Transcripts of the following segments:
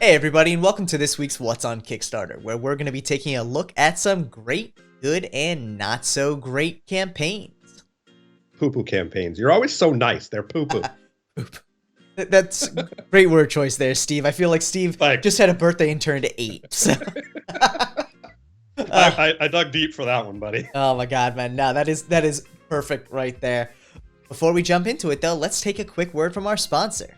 Hey everybody, and welcome to this week's What's on Kickstarter, where we're going to be taking a look at some great, good, and not so great campaigns. Poo-poo campaigns. You're always so nice. They're poo-poo. Poop. That's great word choice there, Steve. I feel like Steve just had a birthday and turned 8. So. I dug deep for that one, buddy. Oh my god, man. No, that is perfect right there. Before we jump into it, though, let's take a quick word from our sponsor.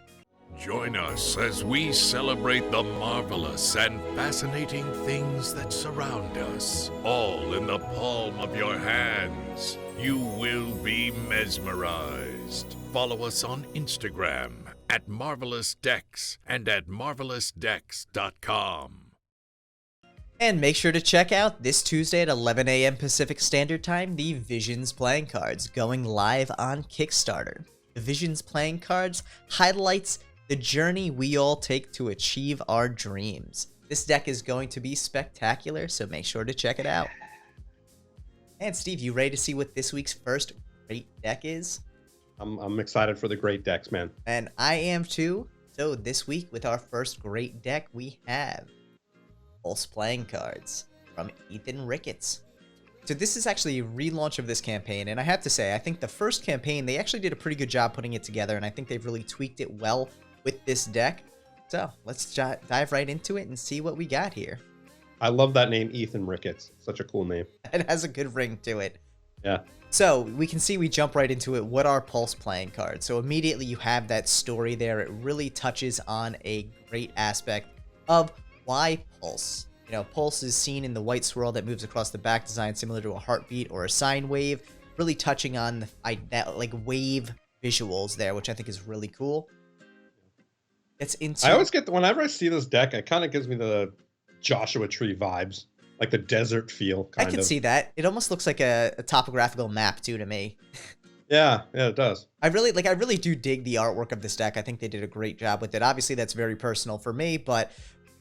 Join us as we celebrate the marvelous and fascinating things that surround us, all in the palm of your hands. You will be mesmerized. Follow us on Instagram at MarvelousDecks and at MarvelousDecks.com. And make sure to check out this Tuesday at 11 a.m. Pacific Standard Time, the Visions playing cards going live on Kickstarter. The Visions playing cards highlights the journey we all take to achieve our dreams. This deck is going to be spectacular, so make sure to check it out. And Steve, you ready to see what this week's first great deck is? I'm excited for the great decks, man. And I am too. So this week with our first great deck, we have Pulse playing cards from Ethan Ricketts. So this is actually a relaunch of this campaign, and I have to say, I think the first campaign, they actually did a pretty good job putting it together, and I think they've really tweaked it well with this deck. So let's dive right into it and see what we got here. I love that name, Ethan Ricketts. Such a cool name. It has a good ring to it. Yeah. So we can see we jump right into it. What are Pulse playing cards? So immediately you have that story there. It really touches on a great aspect of why Pulse. You know, Pulse is seen in the white swirl that moves across the back, design similar to a heartbeat or a sine wave, really touching on that like wave visuals there, which I think is really cool. I always get, whenever I see this deck, it kind of gives me the Joshua Tree vibes, like the desert feel. I can see that. It almost looks like a topographical map too to me. Yeah, it does. I really do dig the artwork of this deck. I think they did a great job with it. Obviously, that's very personal for me, but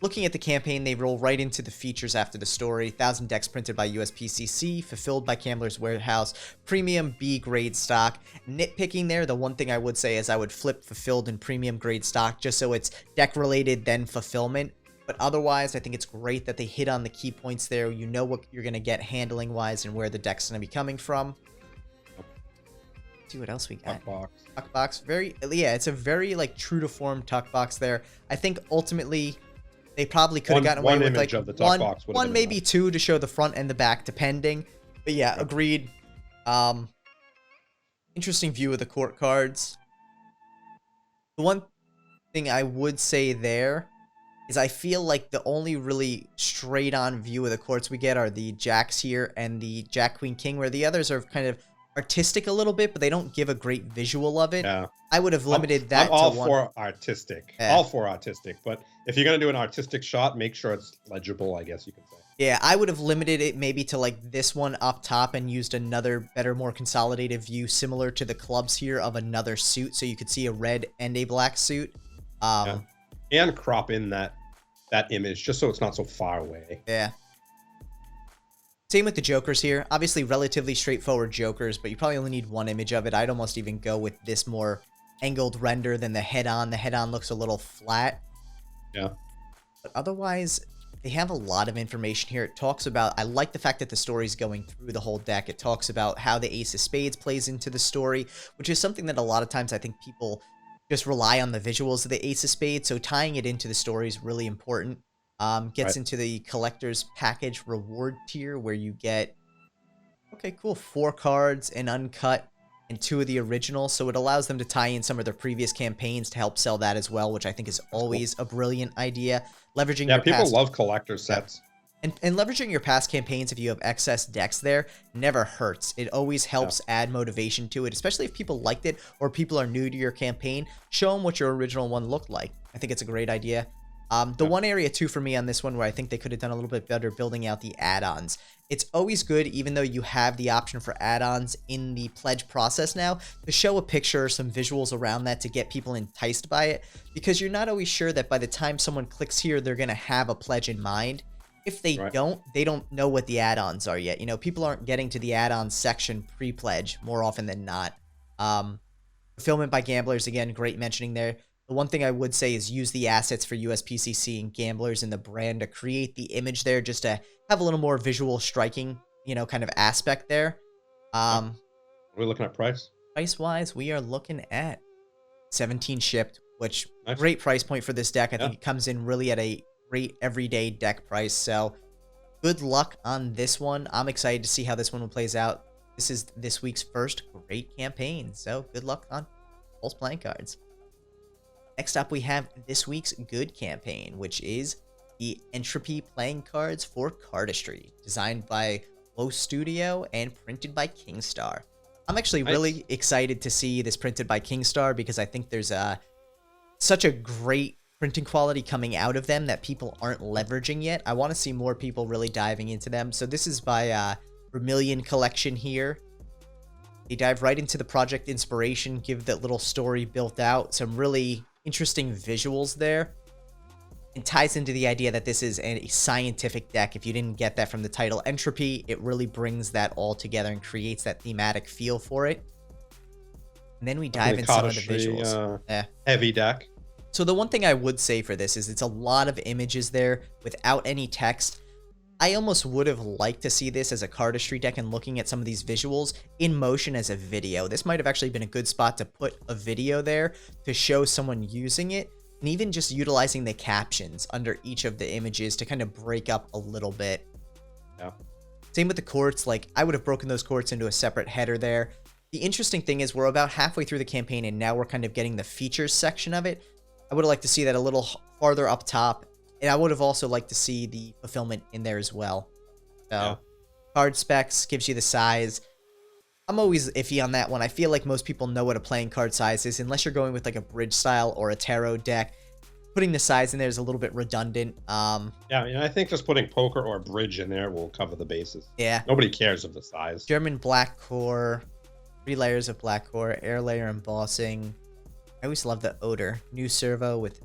looking at the campaign, they roll right into the features after the story. 1,000 decks printed by USPCC, fulfilled by Gambler's Warehouse, premium B grade stock. Nitpicking there, the one thing I would say is I would flip fulfilled and premium grade stock just so it's deck related, then fulfillment. But otherwise, I think it's great that they hit on the key points there. You know what you're going to get handling wise and where the deck's going to be coming from. Let's see what else we got. Tuck box. It's a very like true to form tuck box there. I think ultimately they probably could have gotten away with like one maybe two to show the front and the back, depending. But yeah, agreed. Interesting view of the court cards. The one thing I would say there is I feel like the only really straight on view of the courts we get are the jacks here and the jack, queen, king, where the others are kind of artistic a little bit, but they don't give a great visual of it. Yeah. I would have limited that to one. I'm all for artistic. Yeah. All for artistic. But if you're going to do an artistic shot, make sure it's legible, I guess you can say. Yeah, I would have limited it maybe to like this one up top and used another better, more consolidated view similar to the clubs here of another suit. So you could see a red and a black suit. Yeah. And crop in that image just so it's not so far away. Yeah. Same with the jokers here. Obviously relatively straightforward jokers, but you probably only need one image of it. I'd almost even go with this more angled render than the head-on. The head-on looks a little flat. Yeah. But otherwise, they have a lot of information here. It talks about, I like the fact that the story's going through the whole deck. It talks about how the Ace of Spades plays into the story, which is something that a lot of times I think people just rely on the visuals of the Ace of Spades. So tying it into the story is really important. Gets into the collector's package reward tier where you get, okay, cool, 4 cards, an uncut, and 2 of the original. So it allows them to tie in some of their previous campaigns to help sell that as well, which I think is always a brilliant idea. Leveraging your people love collector sets. And leveraging your past campaigns, if you have excess decks there, never hurts. It always helps add motivation to it, especially if people liked it or people are new to your campaign. Show them what your original one looked like. I think it's a great idea. The one area too for me on this one where I think they could have done a little bit better building out the add-ons. It's always good, even though you have the option for add-ons in the pledge process now, to show a picture or some visuals around that to get people enticed by it, because you're not always sure that by the time someone clicks here, they're going to have a pledge in mind. If they don't, they don't know what the add-ons are yet. You know, people aren't getting to the add-ons section pre-pledge more often than not. Fulfillment by gamblers, again, great mentioning there. The one thing I would say is use the assets for USPCC and Gamblers and the brand to create the image there, just to have a little more visual striking, you know, kind of aspect there. Are we looking at price? Price-wise, we are looking at 17 shipped, which Nice. Great price point for this deck. I think it comes in really at a great everyday deck price. So good luck on this one. I'm excited to see how this one plays out. This is this week's first great campaign. So good luck on Pulse playing cards. Next up, we have this week's good campaign, which is the Entropy playing cards for Cardistry, designed by WOWSTICK and printed by Kingstar. I'm actually really excited to see this printed by Kingstar because I think there's such a great printing quality coming out of them that people aren't leveraging yet. I want to see more people really diving into them. So this is by Vermillion collection here. They dive right into the project inspiration, give that little story built out, some really interesting visuals there. It ties into the idea that this is a scientific deck. If you didn't get that from the title Entropy, it really brings that all together and creates that thematic feel for it. And then we dive into some of the visuals. Heavy deck. So the one thing I would say for this is it's a lot of images there without any text. I almost would have liked to see this as a Cardistry deck and looking at some of these visuals in motion as a video. This might have actually been a good spot to put a video there to show someone using it. And even just utilizing the captions under each of the images to kind of break up a little bit. Yeah. Same with the courts. Like, I would have broken those courts into a separate header there. The interesting thing is we're about halfway through the campaign and now we're kind of getting the features section of it. I would have liked to see that a little farther up top. And I would have also liked to see the fulfillment in there as well. So, card specs gives you the size. I'm always iffy on that one. I feel like most people know what a playing card size is, unless you're going with like a bridge style or a tarot deck. Putting the size in there is a little bit redundant. Yeah, I think just putting poker or bridge in there will cover the bases. Yeah. Nobody cares of the size. German black core, 3 layers of black core, air layer embossing. I always love the odor. New servo with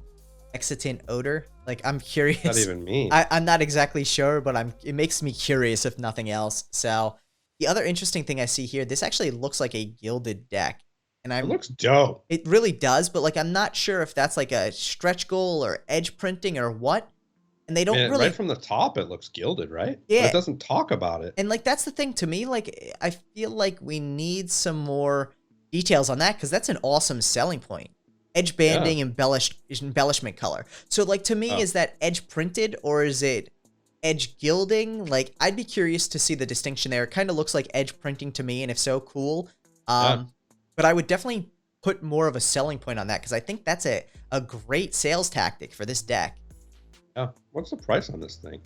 excitant odor. Like, I'm curious. What does that even mean? I'm not exactly sure, but it makes me curious if nothing else. So the other interesting thing I see here, this actually looks like a gilded deck. And it looks dope. It really does, but like I'm not sure if that's like a stretch goal or edge printing or what. And they don't really... Right from the top, it looks gilded, right? Yeah. But it doesn't talk about it. And like that's the thing to me, like I feel like we need some more details on that because that's an awesome selling point. Edge banding, embellishment color. So like to me, is that edge printed or is it edge gilding? Like I'd be curious to see the distinction there. It kind of looks like edge printing to me, and if so, cool. But I would definitely put more of a selling point on that because I think that's a great sales tactic for this deck. Yeah. What's the price on this thing?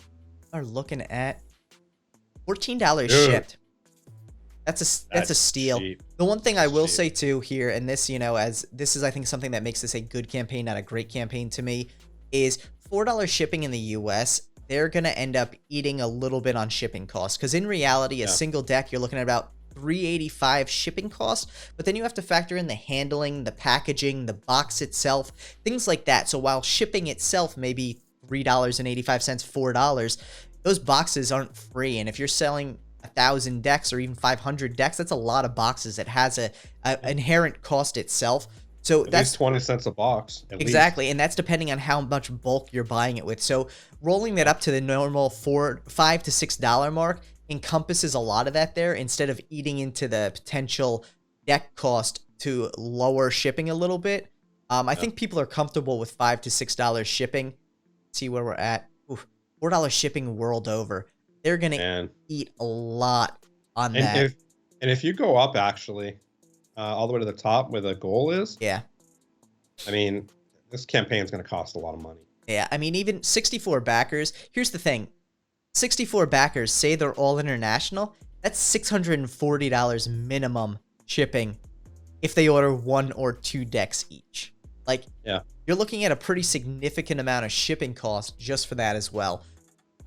We're looking at $14 shipped. That's a steal. Cheap. The one thing I will say too here, and this, you know, as this is I think something that makes this a good campaign, not a great campaign to me, is $4 shipping in the US. They're gonna end up eating a little bit on shipping costs because in reality, a single deck you're looking at about $3.85 shipping cost, but then you have to factor in the handling, the packaging, the box itself, things like that. So while shipping itself may be $3.85, $4, those boxes aren't free. And if you're selling 1,000 decks or even 500 decks, that's a lot of boxes. It has a inherent cost itself. So that's 20 cents a box. Exactly. And that's depending on how much bulk you're buying it with. So rolling that up to the normal $5 to $6 mark encompasses a lot of that there instead of eating into the potential deck cost to lower shipping a little bit. I think people are comfortable with $5 to $6 shipping. Let's see where we're at. $4 shipping world over. They're going to eat a lot on that. And if you go up actually all the way to the top where the goal is. Yeah. I mean, this campaign is going to cost a lot of money. Yeah. I mean, even 64 backers. Here's the thing. 64 backers, say they're all international, that's $640 minimum shipping if they order 1 or 2 decks each. Like, you're looking at a pretty significant amount of shipping cost just for that as well.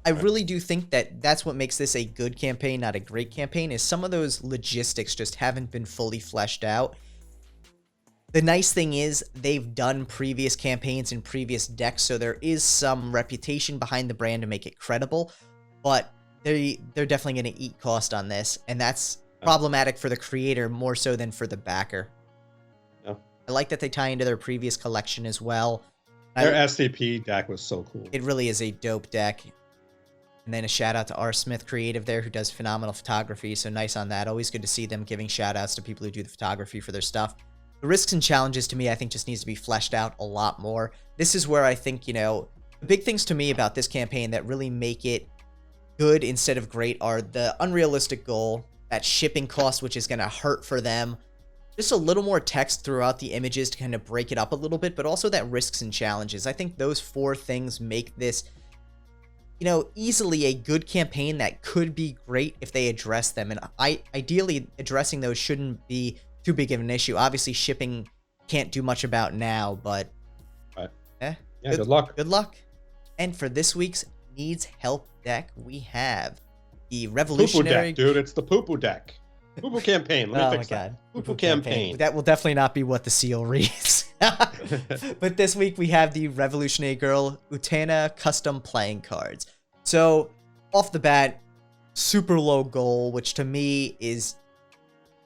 I really do think that that's what makes this a good campaign, not a great campaign, is some of those logistics just haven't been fully fleshed out. The nice thing is they've done previous campaigns and previous decks, so there is some reputation behind the brand to make it credible. But they're definitely going to eat cost on this, and that's problematic for the creator more so than for the backer. Yeah. I like that they tie into their previous collection as well. Their SCP deck was so cool. It really is a dope deck. And then a shout out to R. Smith Creative there, who does phenomenal photography. So nice on that. Always good to see them giving shout outs to people who do the photography for their stuff. The risks and challenges to me, I think, just needs to be fleshed out a lot more. This is where I think, you know, the big things to me about this campaign that really make it good instead of great are the unrealistic goal, that shipping cost, which is going to hurt for them. Just a little more text throughout the images to kind of break it up a little bit, but also that risks and challenges. I think those 4 things make this, you know, easily a good campaign that could be great if they address them. And ideally, addressing those shouldn't be too big of an issue. Obviously, shipping can't do much about now, but yeah, good luck. Good luck. And for this week's Needs Help deck, we have the Revolutionary... Poo-poo deck, dude. It's the poo-poo deck. Poo-poo campaign. Let me fix that. Poo-poo campaign. That will definitely not be what the seal reads. But this week we have the Revolutionary Girl Utena custom playing cards. So, off the bat, super low goal, which to me is...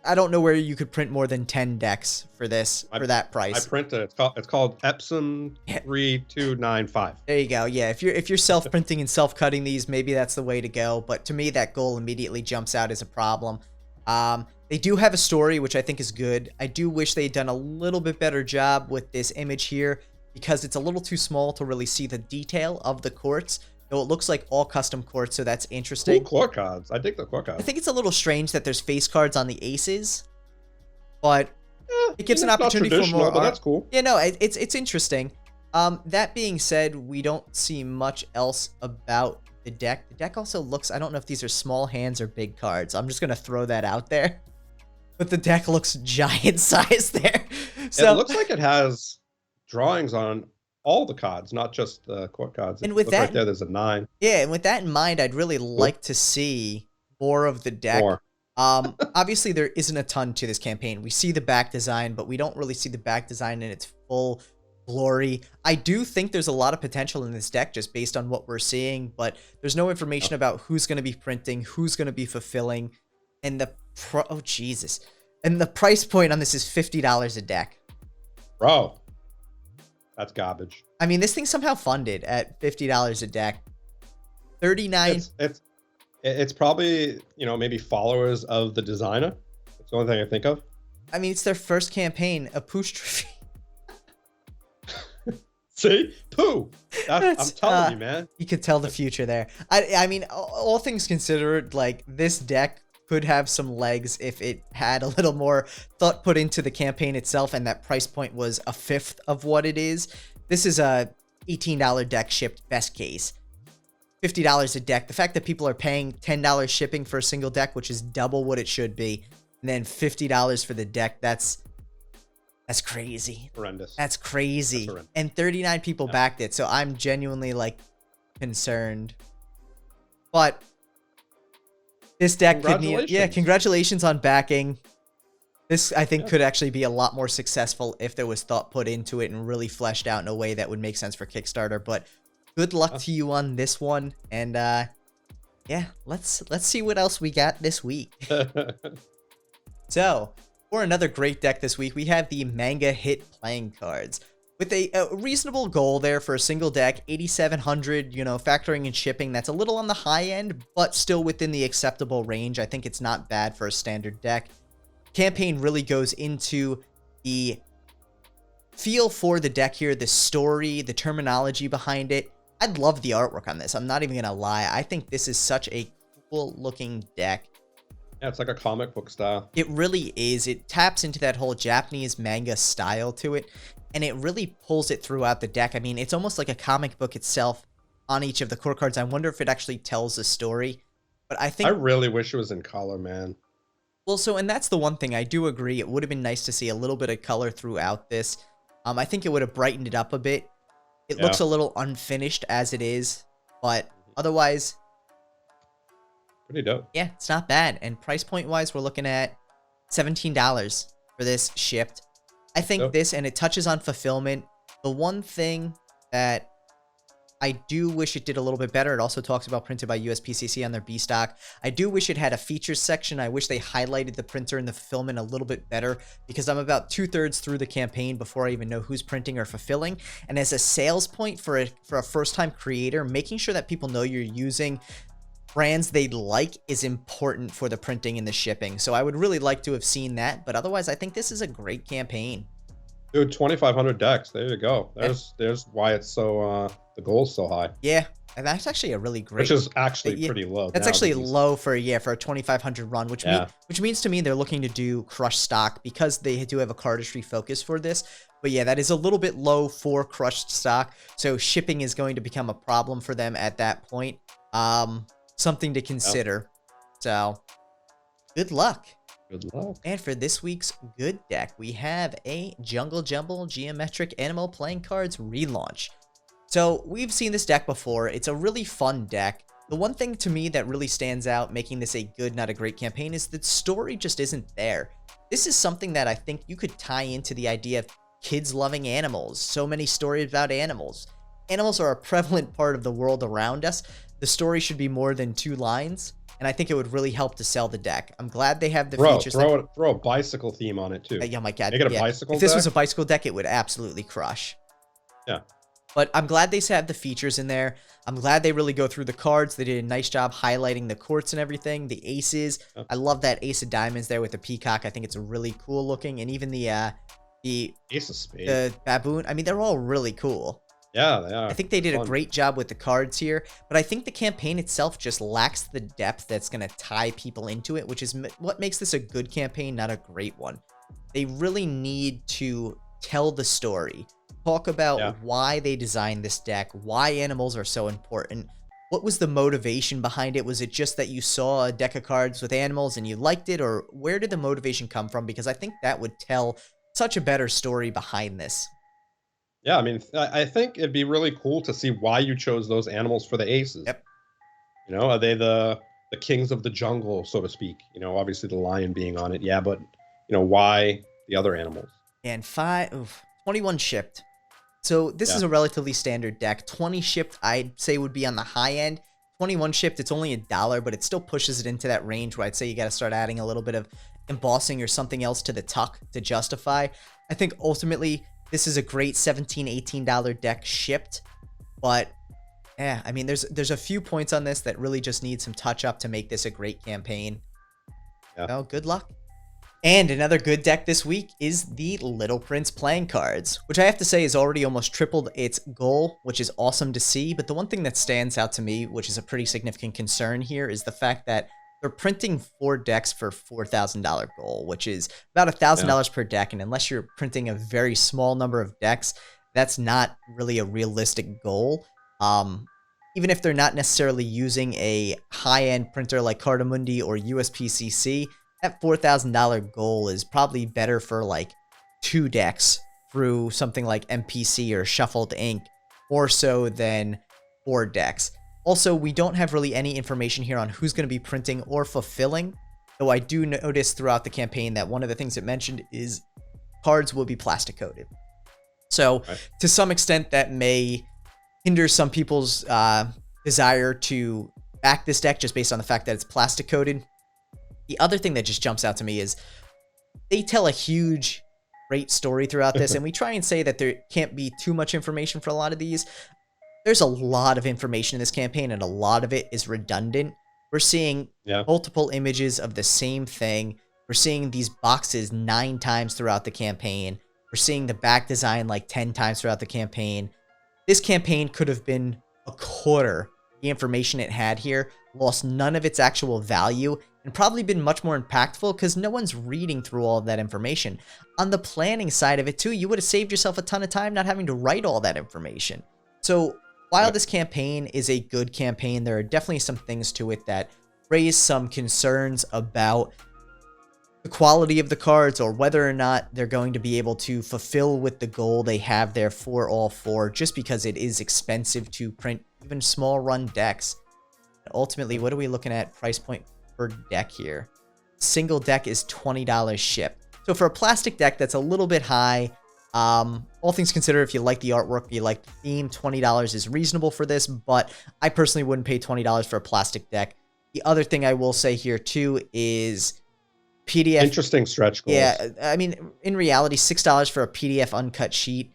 I don't know where you could print more than 10 decks for this, for that price. I printed. It's called Epson 3295. There you go. Yeah, if you're self-printing and self-cutting these, maybe that's the way to go. But to me, that goal immediately jumps out as a problem. They do have a story, which I think is good. I do wish they'd done a little bit better job with this image here because it's a little too small to really see the detail of the courts. Though it looks like all custom courts, so that's interesting. Cool court cards. I dig the court cards. I think it's a little strange that there's face cards on the aces, but it gives an opportunity for more art. But that's cool. Yeah, no, it's interesting. That being said, we don't see much else about the deck. The deck also looks, I don't know if these are small hands or big cards. I'm just going to throw that out there. But the deck looks giant size there. So it looks like it has drawings on all the cards, not just the court cards. And with that, right there's a 9. Yeah, and with that in mind, I'd really like to see more of the deck. Obviously, there isn't a ton to this campaign. We see the back design, but we don't really see the back design in its full glory. I do think there's a lot of potential in this deck just based on what we're seeing, but there's no information about who's going to be printing, who's going to be fulfilling, and oh Jesus. And the price point on this is $50 a deck. Bro. That's garbage. I mean, this thing's somehow funded at $50 a deck. 39. It's probably, you know, maybe followers of the designer. That's the only thing I think of. I mean, it's their first campaign, Apoostrophe. See? Poo! I'm telling you, man. You could tell the future there. I mean, all things considered, like, this deck could have some legs if it had a little more thought put into the campaign itself, and that price point was a fifth of what it is. This is a $18 deck shipped best case. $50 a deck. The fact that people are paying $10 shipping for a single deck, which is double what it should be, and then $50 for the deck, that's crazy. Horrendous. That's crazy. And 39 people backed it, so I'm genuinely, like, concerned. But this deck could need... Yeah, congratulations on backing. This, I think, could actually be a lot more successful if there was thought put into it and really fleshed out in a way that would make sense for Kickstarter. But good luck to you on this one. And, yeah, let's see what else we got this week. So, for another great deck this week, we have the Manga Hit playing cards. With a reasonable goal there for a single deck, 8,700, you know, factoring in shipping, that's a little on the high end, but still within the acceptable range. I think it's not bad for a standard deck. Campaign really goes into the feel for the deck here, the story, the terminology behind it. I'd love the artwork on this. I'm not even going to lie. I think this is such a cool looking deck. Yeah, it's like a comic book style. It really is. It taps into that whole Japanese manga style to it, and it really pulls it throughout the deck. I mean, it's almost like a comic book itself on each of the core cards. I wonder if it actually tells a story. But I think... I really wish it was in color, man. Well, so, and that's the one thing. I do agree. It would have been nice to see a little bit of color throughout this. I think it would have brightened it up a bit. It looks a little unfinished as it is, but otherwise... Pretty dope. Yeah, it's not bad. And price point wise, we're looking at $17 for this shipped. I think this, and it touches on fulfillment. The one thing that I do wish it did a little bit better. It also talks about printed by USPCC on their B stock. I do wish it had a features section. I wish they highlighted the printer and the fulfillment a little bit better, because I'm about 2/3 through the campaign before I even know who's printing or fulfilling. And as a sales point for a first-time creator, making sure that people know you're using brands they like is important for the printing and the shipping. So I would really like to have seen that, but otherwise I think this is a great campaign. Dude, 2,500 decks. There you go. There's why it's so the goal's so high. Yeah, and that's actually a really great. Which is actually pretty low. That's actually low for a 2,500 run, which means to me they're looking to do crush stock, because they do have a cardistry focus for this. But yeah, that is a little bit low for crushed stock, so shipping is going to become a problem for them at that point. Something to consider. So, good luck. Good luck. And for this week's good deck, we have a Jungle Jumble Geometric Animal Playing Cards relaunch. So we've seen this deck before. It's a really fun deck. The one thing to me that really stands out, making this a good, not a great campaign, is that story just isn't there. This is something that I think you could tie into the idea of kids loving animals. So many stories about animals. Animals are a prevalent part of the world around us. The story should be more than 2 lines. And I think it would really help to sell the deck. I'm glad they have the features. Throw a bicycle theme on it too. Yeah, my God. Make it a bicycle If this deck? was a bicycle deck, it would absolutely crush. Yeah. But I'm glad they have the features in there. I'm glad they really go through the cards. They did a nice job highlighting the courts and everything. The aces. Yep. I love that ace of diamonds there with the peacock. I think it's really cool looking. And even the ace of spades. The baboon. I mean, they're all really cool. Yeah, they are. I think they did a great job with the cards here, but I think the campaign itself just lacks the depth that's going to tie people into it, which is what makes this a good campaign, not a great one. They really need to tell the story, talk about why they designed this deck, why animals are so important. What was the motivation behind it? Was it just that you saw a deck of cards with animals and you liked it, or where did the motivation come from? Because I think that would tell such a better story behind this. Yeah, I mean, I think it'd be really cool to see why you chose those animals for the aces. Yep. You know, are they the kings of the jungle, so to speak? You know, obviously the lion being on it, yeah, but, you know, why the other animals? And 21 shipped. So this is a relatively standard deck. 20 shipped, I'd say, would be on the high end. 21 shipped, it's only $1, but it still pushes it into that range where I'd say you got to start adding a little bit of embossing or something else to the tuck to justify. I think ultimately this is a great $17, $18 deck shipped, but yeah, I mean, there's a few points on this that really just need some touch up to make this a great campaign. Yeah. Well, good luck. And another good deck this week is the Little Prince playing cards, which I have to say has already almost tripled its goal, which is awesome to see. But the one thing that stands out to me, which is a pretty significant concern here, is the fact that they're printing 4 decks for $4,000 goal, which is about $1,000 per deck. And unless you're printing a very small number of decks, that's not really a realistic goal. Even if they're not necessarily using a high-end printer like Cardamundi or USPCC, that $4,000 goal is probably better for like 2 decks through something like MPC or Shuffled Ink, more so than 4 decks. Also, we don't have really any information here on who's going to be printing or fulfilling, though I do notice throughout the campaign that one of the things it mentioned is cards will be plastic coated. So to some extent that may hinder some people's desire to back this deck just based on the fact that it's plastic coated. The other thing that just jumps out to me is they tell a huge, great story throughout this, and we try and say that there can't be too much information for a lot of these. There's a lot of information in this campaign, and a lot of it is redundant. We're seeing multiple images of the same thing. We're seeing these boxes 9 times throughout the campaign. We're seeing the back design like 10 times throughout the campaign. This campaign could have been a quarter the information it had here, lost none of its actual value, and probably been much more impactful because no one's reading through all of that information. On the planning side of it too, you would have saved yourself a ton of time not having to write all that information. So while this campaign is a good campaign, there are definitely some things to it that raise some concerns about the quality of the cards or whether or not they're going to be able to fulfill with the goal they have there for all 4, just because it is expensive to print even small run decks. Ultimately, what are we looking at price point per deck here? Single deck is $20 shipped. So for a plastic deck, that's a little bit high. All things considered, if you like the artwork, you like the theme, $20 is reasonable for this, but I personally wouldn't pay $20 for a plastic deck. The other thing I will say here too is PDF. Interesting stretch goals. Yeah, I mean, in reality, $6 for a PDF uncut sheet,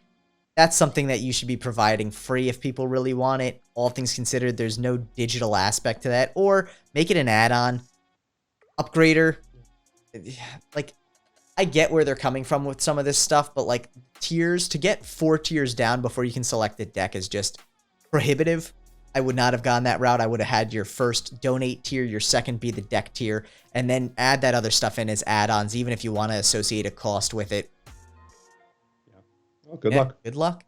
that's something that you should be providing free if people really want it. All things considered, there's no digital aspect to that. Or make it an add-on. Upgrader. Like, I get where they're coming from with some of this stuff, but like tiers, to get 4 tiers down before you can select the deck is just prohibitive. I would not have gone that route. I would have had your first donate tier, your second be the deck tier, and then add that other stuff in as add-ons, even if you want to associate a cost with it. Yeah. Well, good luck. Good luck.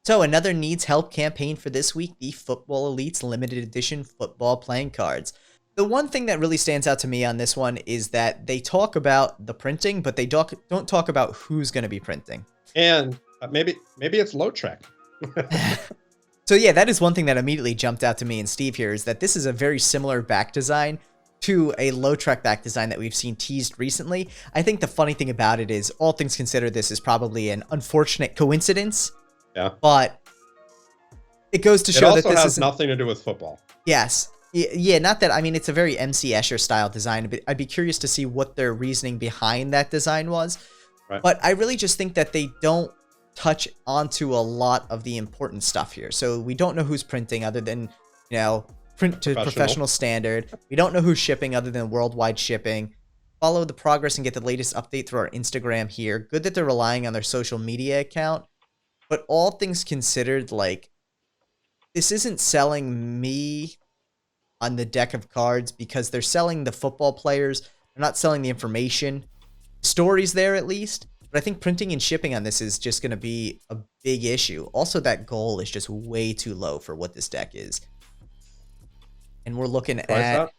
So another needs help campaign for this week, the Football Elites Limited Edition football playing cards. The one thing that really stands out to me on this one is that they talk about the printing, but they don't talk about who's going to be printing. And maybe it's Lautrec. So yeah, that is one thing that immediately jumped out to me and Steve here, is that this is a very similar back design to a Lautrec back design that we've seen teased recently. I think the funny thing about it is, all things considered, this is probably an unfortunate coincidence. Yeah. But it goes to show that this has nothing to do with football. Yes. Yeah, not that, I mean, it's a very MC Escher style design, but I'd be curious to see what their reasoning behind that design was. Right. But I really just think that they don't touch onto a lot of the important stuff here. So we don't know who's printing other than, you know, print to professional standard. We don't know who's shipping other than worldwide shipping. Follow the progress and get the latest update through our Instagram here. Good that they're relying on their social media account. But all things considered, like, this isn't selling me on the deck of cards because they're selling the football players. They're not selling the information. Stories there at least. But I think printing and shipping on this is just going to be a big issue. Also, that goal is just way too low for what this deck is. And we're looking at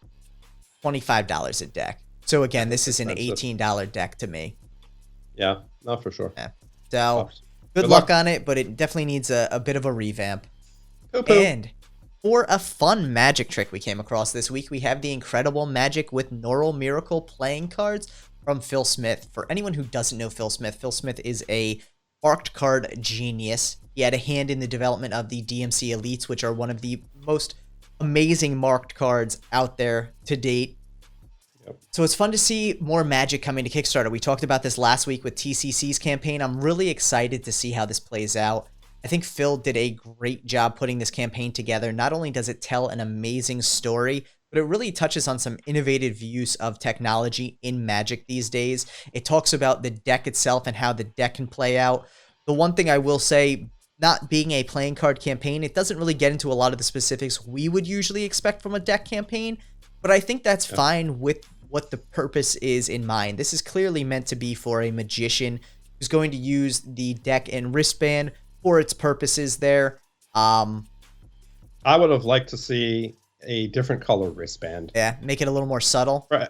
$25 a deck. So again, this is an $18 deck to me. Yeah, not for sure. Yeah. So good luck on it, but it definitely needs a bit of a revamp. Poo-poo. And for a fun magic trick we came across this week, we have the Incredible Magic with Neural Miracle playing cards from Phil Smith. For anyone who doesn't know Phil Smith is a marked card genius. He had a hand in the development of the DMC Elites, which are one of the most amazing marked cards out there to date. Yep. So it's fun to see more Magic coming to Kickstarter. We talked about this last week with TCC's campaign. I'm really excited to see how this plays out. I think Phil did a great job putting this campaign together. Not only does it tell an amazing story, but it really touches on some innovative use of technology in Magic these days. It talks about the deck itself and how the deck can play out. The one thing I will say, not being a playing card campaign, it doesn't really get into a lot of the specifics we would usually expect from a deck campaign, but I think that's fine with what the purpose is in mind. This is clearly meant to be for a magician who's going to use the deck and wristband for its purposes there. I would have liked to see a different color wristband. Yeah, make it a little more subtle. Right.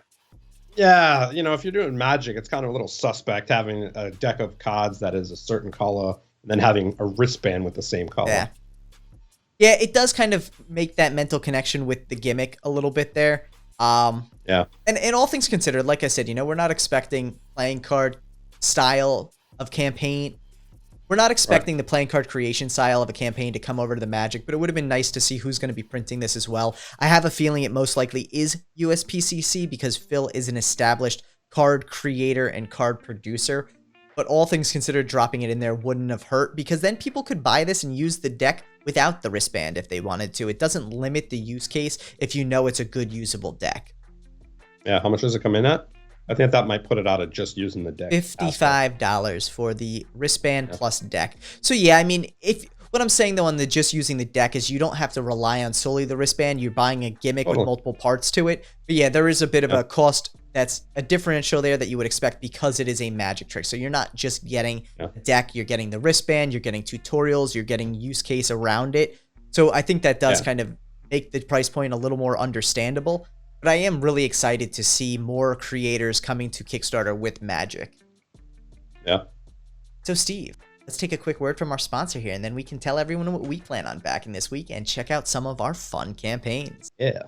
Yeah, you know, if you're doing Magic, it's kind of a little suspect having a deck of cards that is a certain color and then having a wristband with the same color. Yeah. Yeah, it does kind of make that mental connection with the gimmick a little bit there. Yeah. And all things considered, like I said, you know, we're not expecting playing card style of campaign. We're not expecting the playing card creation style of a campaign to come over to the Magic, but it would have been nice to see who's going to be printing this as well. I have a feeling it most likely is USPCC because Phil is an established card creator and card producer. But all things considered, dropping it in there wouldn't have hurt because then people could buy this and use the deck without the wristband if they wanted to. It doesn't limit the use case if you know it's a good usable deck. Yeah, how much does it come in at? I think that might put it out of just using the deck. $55 for the wristband plus deck. So yeah, I mean, what I'm saying though on the just using the deck is you don't have to rely on solely the wristband. You're buying a gimmick with multiple parts to it. But yeah, there is a bit of a cost that's a differential there that you would expect because it is a Magic trick. So you're not just getting a deck, you're getting the wristband, you're getting tutorials, you're getting use case around it. So I think that does kind of make the price point a little more understandable. But I am really excited to see more creators coming to Kickstarter with Magic. Yeah. So Steve, let's take a quick word from our sponsor here, and then we can tell everyone what we plan on backing this week and check out some of our fun campaigns. Yeah.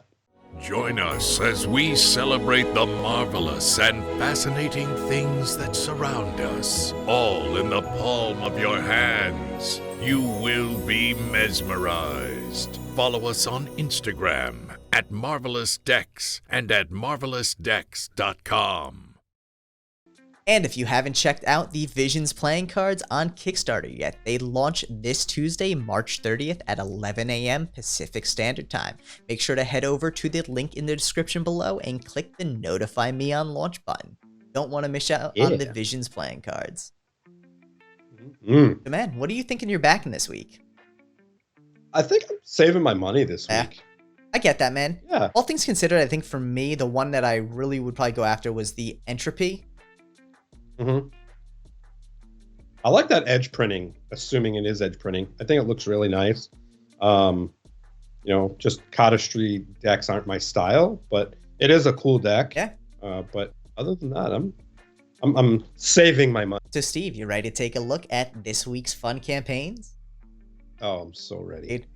Join us as we celebrate the marvelous and fascinating things that surround us, all in the palm of your hands. You will be mesmerized. Follow us on Instagram at Marvelous Decks and at marvelousdecks.com. And if you haven't checked out the Visions playing cards on Kickstarter yet, they launch this Tuesday, March 30th at 11 a.m. Pacific Standard Time. Make sure to head over to the link in the description below and click the Notify Me on Launch button. Don't want to miss out on the Visions playing cards. So man, what are you thinking you're backing this week? I think I'm saving my money this week. I get that, man. Yeah. All things considered, I think for me, the one that I really would probably go after was the Entropy. I like that edge printing, assuming it is edge printing. I think it looks really nice. You know, just Cardistry decks aren't my style, but it is a cool deck. Yeah. But other than that, I'm saving my money. So Steve, you ready to take a look at this week's fun campaigns? Oh, I'm so ready. Dude,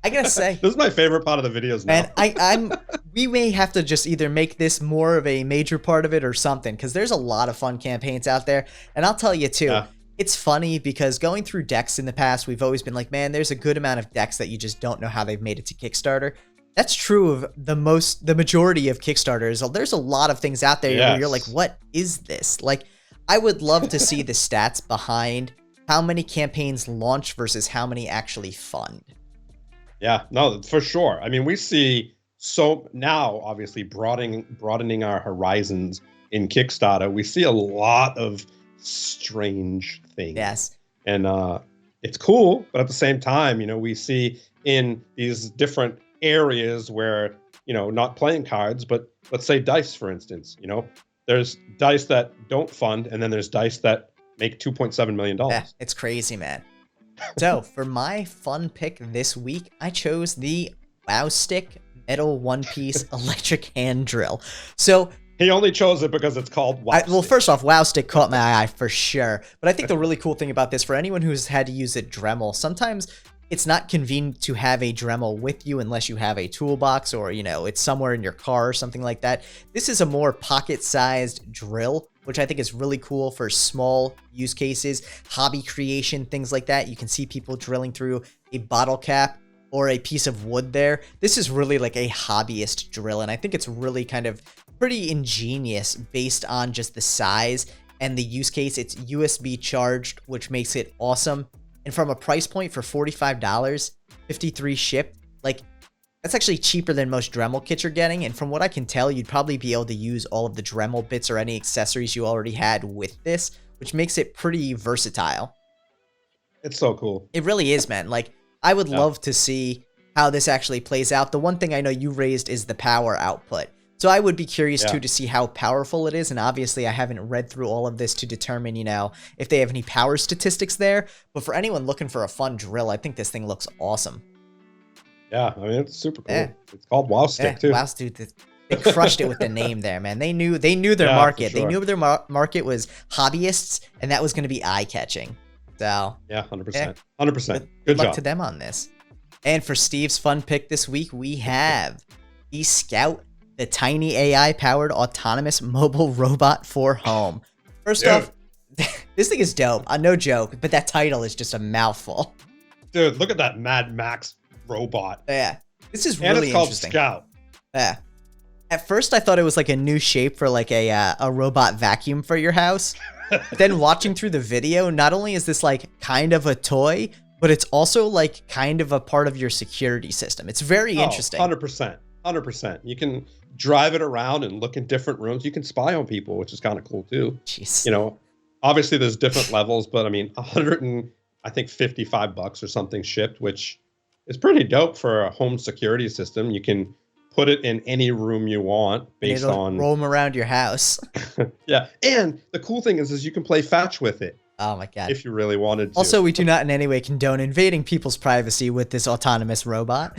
I gotta say, this is my favorite part of the videos now. Man, we may have to just either make this more of a major part of it or something, because there's a lot of fun campaigns out there. And I'll tell you too, it's funny because going through decks in the past, we've always been like, man, there's a good amount of decks that you just don't know how they've made it to Kickstarter. That's true of the majority of Kickstarters. There's a lot of things out there where you're like, what is this? Like, I would love to see the stats behind how many campaigns launch versus how many actually fund. Yeah, no, for sure. I mean, we see so now, obviously, broadening our horizons in Kickstarter. We see a lot of strange things. Yes. And it's cool, but at the same time, you know, we see in these different areas where, you know, not playing cards, but let's say dice, for instance, you know, there's dice that don't fund, and then there's dice that make $2.7 million. Yeah, it's crazy, man. So for my fun pick this week, I chose the WOWSTICK Metal One Piece Electric Hand Drill. So he only chose it because it's called WOWSTICK. Well, first off, WOWSTICK caught my eye for sure. But I think the really cool thing about this, for anyone who's had to use a Dremel, sometimes it's not convenient to have a Dremel with you unless you have a toolbox or, you know, it's somewhere in your car or something like that. This is a more pocket-sized drill, which I think is really cool for small use cases, hobby creation, things like that. You can see people drilling through a bottle cap or a piece of wood there. This is really like a hobbyist drill, and I think it's really kind of pretty ingenious based on just the size and the use case. It's USB charged, which makes it awesome. And from a price point for $45, 53 shipped, like, that's actually cheaper than most Dremel kits you're getting. And from what I can tell, you'd probably be able to use all of the Dremel bits or any accessories you already had with this, which makes it pretty versatile. It's so cool. It really is, man. Like, I would love to see how this actually plays out. The one thing I know you raised is the power output. So I would be curious, too, to see how powerful it is. And obviously, I haven't read through all of this to determine, you know, if they have any power statistics there. But for anyone looking for a fun drill, I think this thing looks awesome. Yeah, I mean, it's super cool. Yeah. It's called WOWSTICK, too. Wow, dude, they crushed it with the name there, man. They knew their market. Sure. They knew their market was hobbyists, and that was going to be eye-catching. So yeah, 100%. 100%. Good luck job to them on this. And for Steve's fun pick this week, we have the Scout, the tiny AI-powered autonomous mobile robot for home. First off, this thing is dope. No joke, but that title is just a mouthful. Dude, look at that Mad Max robot. Yeah, this is really interesting. And it's called Scout. Yeah. At first, I thought it was like a new shape for like a robot vacuum for your house. Then watching through the video, not only is this like kind of a toy, but it's also like kind of a part of your security system. It's very interesting. 100%. 100%. You can drive it around and look in different rooms. You can spy on people, which is kind of cool too. Jeez. You know, obviously there's different levels, but I mean, $55 or something shipped, which is pretty dope for a home security system. You can put it in any room you want based on roll them around your house. Yeah, and the cool thing is you can play fetch with it. Oh my god! If you really wanted to. Also, we do not in any way condone invading people's privacy with this autonomous robot.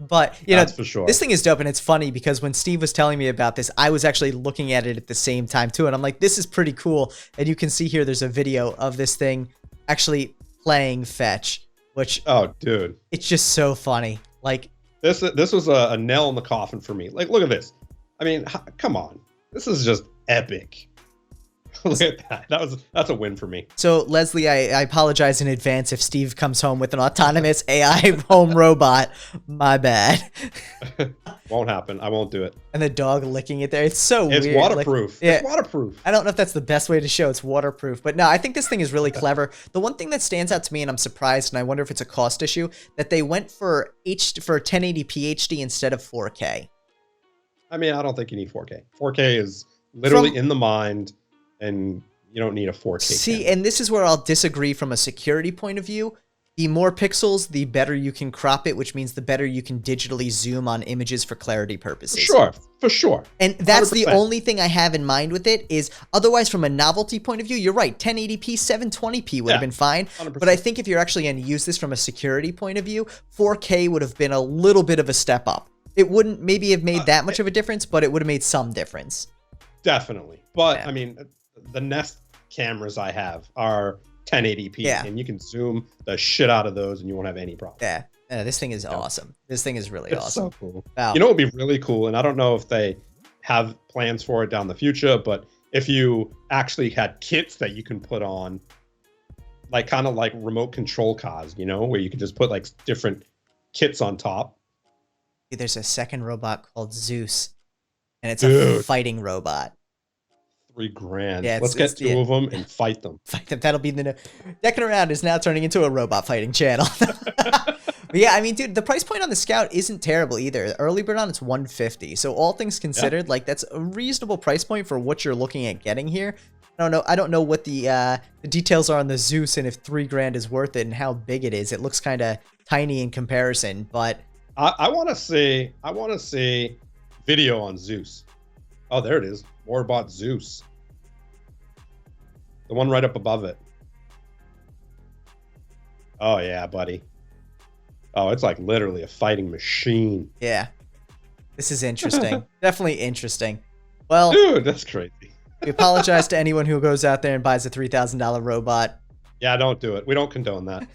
But, you know, for sure. This thing is dope, and it's funny because when Steve was telling me about this, I was actually looking at it at the same time, too, and I'm like, this is pretty cool. And you can see here there's a video of this thing actually playing fetch, which... Oh, dude. It's just so funny. Like, this was a nail in the coffin for me. Like, look at this. I mean, come on. This is just epic. Look at that. That's a win for me. So, Leslie, I apologize in advance if Steve comes home with an autonomous AI home robot. My bad. Won't happen. I won't do it. And the dog licking it there. It's so weird. It's waterproof. Like, yeah, it's waterproof. I don't know if that's the best way to show it's waterproof, but no, I think this thing is really clever. The one thing that stands out to me, and I'm surprised, and I wonder if it's a cost issue, that they went for 1080p HD instead of 4K. I mean, I don't think you need 4K. 4K is literally in the mind, and you don't need a 4K. See, camera. and this is where I'll disagree from a security point of view. The more pixels, the better you can crop it, which means the better you can digitally zoom on images for clarity purposes. For sure. And that's 100%. The 100%. only thing I have in mind with it is otherwise from a novelty point of view, you're right. 1080p, 720p would have been fine. 100%. But I think if you're actually going to use this from a security point of view, 4K would have been a little bit of a step up. It wouldn't maybe have made that much of a difference, but it would have made some difference. Definitely. But I mean, the Nest cameras I have are 1080p, and you can zoom the shit out of those and you won't have any problem. Yeah. This thing is awesome. This thing is really awesome. So cool. Wow. You know what would be really cool, and I don't know if they have plans for it down the future, but if you actually had kits that you can put on, like kind of like remote control cars, you know, where you can just put like different kits on top. There's a second robot called Zeus, and it's a fighting robot. $3,000. Yeah, let's get two of them and fight them. That'll be the Deckin Around is now turning into a robot fighting channel. But yeah, I mean, dude, the price point on the Scout isn't terrible either. Early bird on it's $150. So all things considered, like that's a reasonable price point for what you're looking at getting here. I don't know what the details are on the Zeus and if $3,000 is worth it and how big it is. It looks kind of tiny in comparison, but I want to see video on Zeus. Oh, there it is. Warbot Zeus. The one right up above it. Oh, yeah, buddy. Oh, it's like literally a fighting machine. Yeah. This is interesting. Definitely interesting. Well, dude, that's crazy. We apologize to anyone who goes out there and buys a $3,000 robot. Yeah, don't do it. We don't condone that.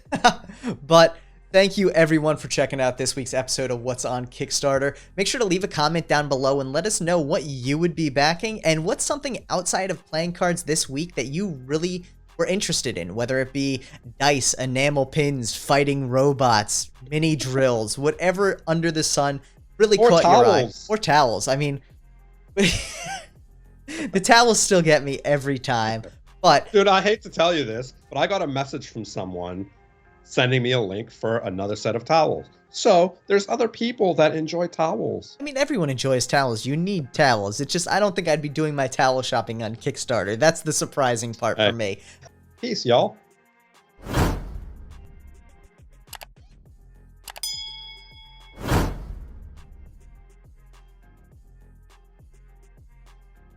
But thank you, everyone, for checking out this week's episode of What's on Kickstarter. Make sure to leave a comment down below and let us know what you would be backing and what's something outside of playing cards this week that you really were interested in, whether it be dice, enamel pins, fighting robots, mini drills, whatever under the sun really caught your eye. Or towels. I mean, the towels still get me every time. But dude, I hate to tell you this, but I got a message from someone sending me a link for another set of towels. So there's other people that enjoy towels. I mean, everyone enjoys towels. You need towels. It's just, I don't think I'd be doing my towel shopping on Kickstarter. That's the surprising part for me. Peace, y'all.